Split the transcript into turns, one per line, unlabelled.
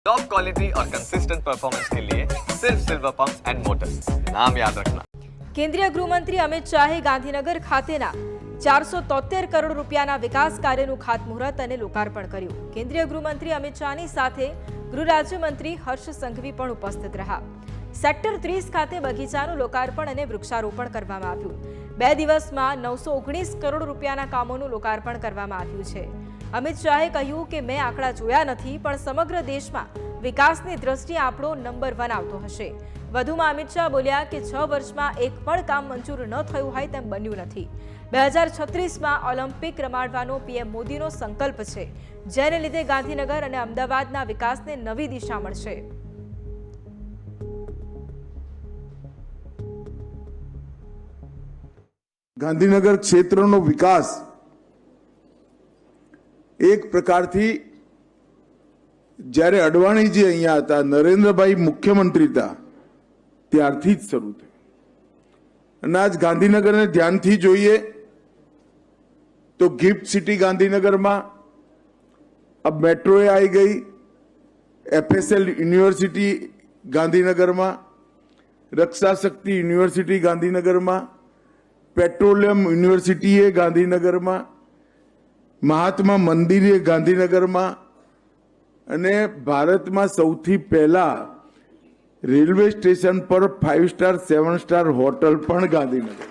Top quality और consistent performance के लिए सिर्फ सिल्वर पंप्स एंड मोटर्स, नाम याद रखना।
केंद्रीय गृहमंत्री अमित शाहे गांधीनगर खातेना 473 करोड़ રૂપિયાના વિકાસ કાર્યનું ખાતમુહૂર્ત અને લોકાર્પણ કર્યું। કેન્દ્રીય ગૃહમંત્રી અમિત શાહની સાથે ગૃહ રાજ્યમંત્રી હર્ષ સંઘવી પણ ઉપસ્થિત રહ્યા। સેક્ટર 30 ખાતે બગીચાનું લોકાર્પણ અને વૃક્ષારોપણ કરવામાં આવ્યું। 2 દિવસમાં 919 કરોડ રૂપિયાના કામોનું લોકાર્પણ કરવામાં આવ્યું છે। અમિત શાહે કહ્યું કે મેં આંકડા જોયા નથી, પણ સમગ્ર દેશમાં વિકાસની દ્રષ્ટિએ આપણો નંબર 1 આવતો હશે। વધુમાં અમિત શાહ બોલ્યા કે 6 વર્ષમાં એક પણ કામ મંજૂર ન થયું હોય તેમ બન્યું નથી। 2036માં ઓલિમ્પિક રમાડવાનો પીએમ મોદીનો સંકલ્પ છે, જેને લીધે ગાંધીનગર અને અમદાવાદના વિકાસને નવી દિશા મળશે।
ગાંધીનગર ક્ષેત્રનો વિકાસ એક પ્રકારથી જ્યારે અડવાણીજી અહીંયા હતા, નરેન્દ્રભાઈ મુખ્યમંત્રી હતા, ત્યારથી જ શરૂ થયું। અને આજ ગાંધીનગરને ધ્યાનથી જોઈએ તો ગિફ્ટ સિટી ગાંધીનગરમાં अब मेट्रोए आई गई, FSL यूनिवर्सिटी गांधीनगर में, रक्षा शक्ति यूनिवर्सिटी गांधीनगर में, पेट्रोलियम यूनिवर्सिटी है गांधीनगर में, महात्मा मंदिर है गांधीनगर में, अने भारत में सौथी पहला रेलवे स्टेशन पर 5 स्टार 7 स्टार होटल पण गांधीनगर।